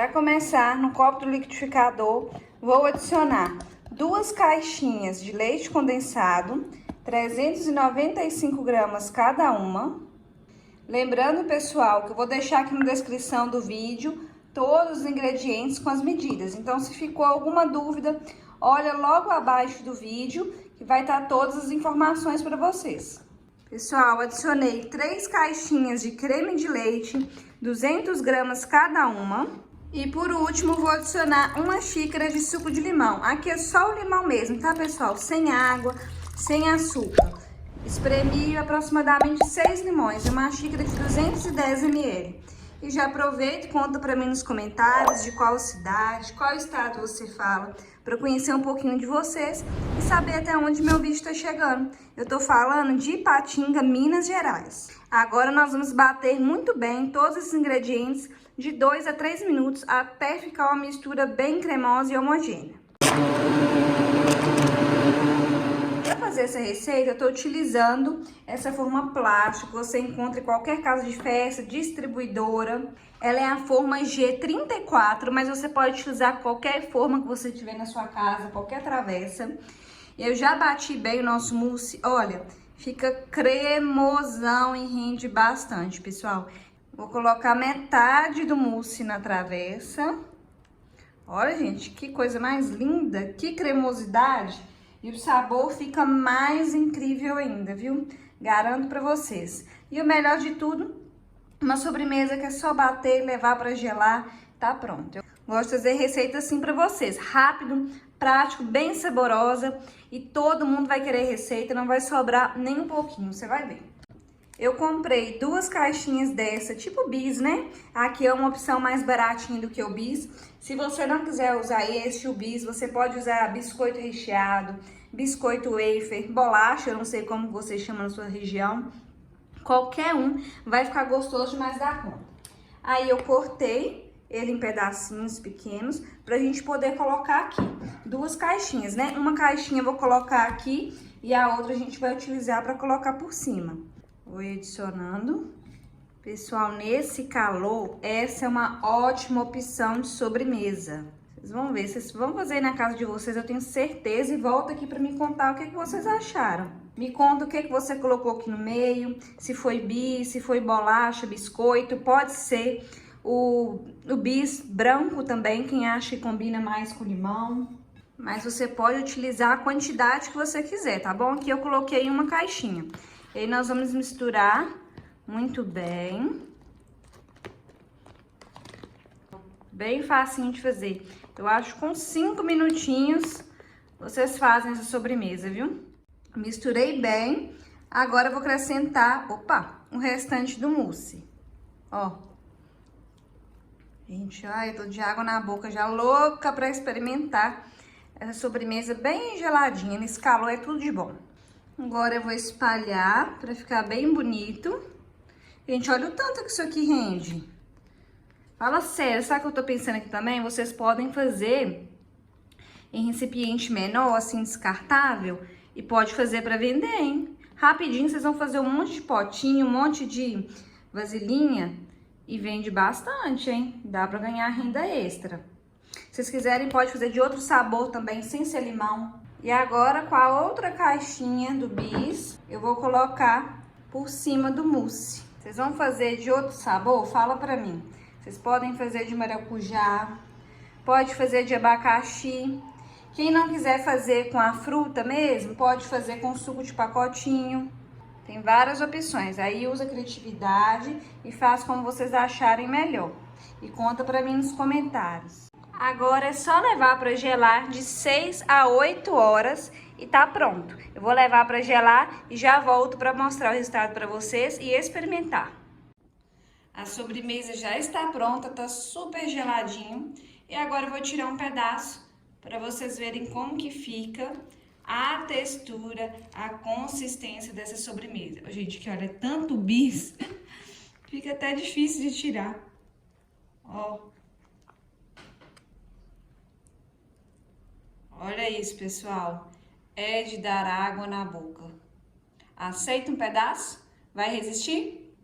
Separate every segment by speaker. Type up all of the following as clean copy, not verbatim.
Speaker 1: Para começar, no copo do liquidificador, vou adicionar 2 caixinhas de leite condensado, 395 gramas cada uma. Lembrando, pessoal, que eu vou deixar aqui na descrição do vídeo todos os ingredientes com as medidas. Então, se ficou alguma dúvida, olha logo abaixo do vídeo que vai estar todas as informações para vocês. Pessoal, adicionei 3 caixinhas de creme de leite, 200 gramas cada uma. E por último, vou adicionar 1 xícara de suco de limão. Aqui é só o limão mesmo, tá, pessoal? Sem água, sem açúcar. Espremi aproximadamente 6 limões, 1 xícara de 210 ml. E já aproveita e conta pra mim nos comentários de qual cidade, qual estado você fala, pra eu conhecer um pouquinho de vocês e saber até onde meu vídeo tá chegando. Eu tô falando de Ipatinga, Minas Gerais. Agora nós vamos bater muito bem todos esses ingredientes de 2 a 3 minutos até ficar uma mistura bem cremosa e homogênea. Para fazer essa receita, eu tô utilizando essa forma plástica que você encontra em qualquer casa de festa, distribuidora. Ela é a forma G34, mas você pode utilizar qualquer forma que você tiver na sua casa, qualquer travessa. Eu já bati bem o nosso mousse, olha, fica cremosão e rende bastante, pessoal. Vou colocar metade do mousse na travessa. Olha, gente, que coisa mais linda, que cremosidade. E o sabor fica mais incrível ainda, viu? Garanto pra vocês. E o melhor de tudo, uma sobremesa que é só bater e levar pra gelar, tá pronto. Eu gosto de fazer receita assim pra vocês, rápido, prático, bem saborosa. E todo mundo vai querer receita, não vai sobrar nem um pouquinho, você vai ver. Eu comprei 2 caixinhas dessa, tipo bis, né? Aqui é uma opção mais baratinha do que o bis. Se você não quiser usar este, o bis, você pode usar biscoito recheado, biscoito wafer, bolacha, eu não sei como você chama na sua região. Qualquer um vai ficar gostoso demais da conta. Aí eu cortei ele em pedacinhos pequenos pra gente poder colocar aqui. 2 caixinhas, né? Uma caixinha eu vou colocar aqui e a outra a gente vai utilizar pra colocar por cima. Vou adicionando. Pessoal, nesse calor, essa é uma ótima opção de sobremesa. Vocês vão ver, vocês vão fazer aí na casa de vocês, eu tenho certeza. E volta aqui pra me contar o que vocês acharam. Me conta o que você colocou aqui no meio, se foi bis, se foi bolacha, biscoito. Pode ser o bis branco também, quem acha que combina mais com limão. Mas você pode utilizar a quantidade que você quiser, tá bom? Aqui eu coloquei em uma caixinha. E aí nós vamos misturar muito bem. Bem facinho de fazer. Eu acho que com 5 minutinhos vocês fazem essa sobremesa, viu? Misturei bem. Agora eu vou acrescentar, o restante do mousse. Ó. Gente, ai, eu tô de água na boca, já louca pra experimentar essa sobremesa bem geladinha. Nesse calor é tudo de bom. Agora eu vou espalhar pra ficar bem bonito. Gente, olha o tanto que isso aqui rende. Fala sério, sabe o que eu tô pensando aqui também? Vocês podem fazer em recipiente menor, assim, descartável. E pode fazer pra vender, hein? Rapidinho, vocês vão fazer um monte de potinho, um monte de vasilhinha. E vende bastante, hein? Dá pra ganhar renda extra. Se vocês quiserem, pode fazer de outro sabor também, sem ser limão. E agora, com a outra caixinha do bis, eu vou colocar por cima do mousse. Vocês vão fazer de outro sabor? Fala pra mim. Vocês podem fazer de maracujá, pode fazer de abacaxi. Quem não quiser fazer com a fruta mesmo, pode fazer com suco de pacotinho. Tem várias opções. Aí usa criatividade e faz como vocês acharem melhor. E conta pra mim nos comentários. Agora é só levar para gelar de 6 a 8 horas e tá pronto. Eu vou levar para gelar e já volto para mostrar o resultado para vocês e experimentar. A sobremesa já está pronta, tá super geladinho. E agora eu vou tirar um pedaço para vocês verem como que fica a textura, a consistência dessa sobremesa. Gente, que olha, tanto bis, fica até difícil de tirar. Ó. Olha isso, pessoal. É de dar água na boca. Aceita um pedaço? Vai resistir?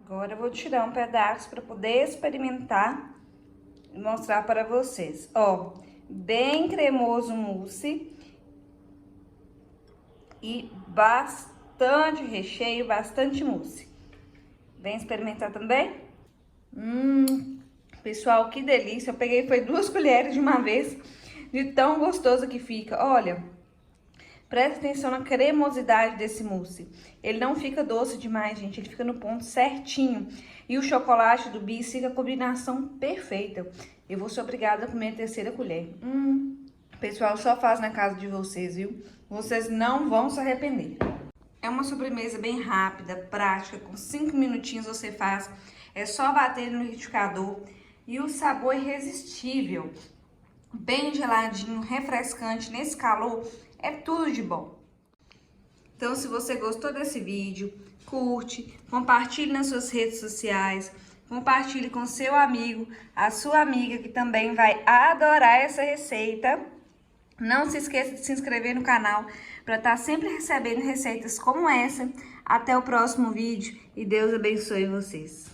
Speaker 1: Agora eu vou tirar um pedaço para poder experimentar mostrar para vocês. Ó, bem cremoso o mousse e bastante recheio, bastante mousse. Vem experimentar também? Pessoal, que delícia. Eu peguei, foi 2 colheres de uma vez, de tão gostoso que fica. Olha, presta atenção na cremosidade desse mousse. Ele não fica doce demais, gente. Ele fica no ponto certinho. E o chocolate do Bis fica a combinação perfeita. Eu vou ser obrigada a comer a 3ª colher. Pessoal, só faz na casa de vocês, viu? Vocês não vão se arrepender. É uma sobremesa bem rápida, prática. Com 5 minutinhos você faz. É só bater no liquidificador. E o sabor irresistível. Bem geladinho, refrescante nesse calor. É tudo de bom. Então, se você gostou desse vídeo, curte, compartilhe nas suas redes sociais, compartilhe com seu amigo, a sua amiga que também vai adorar essa receita. Não se esqueça de se inscrever no canal para estar sempre recebendo receitas como essa. Até o próximo vídeo e Deus abençoe vocês.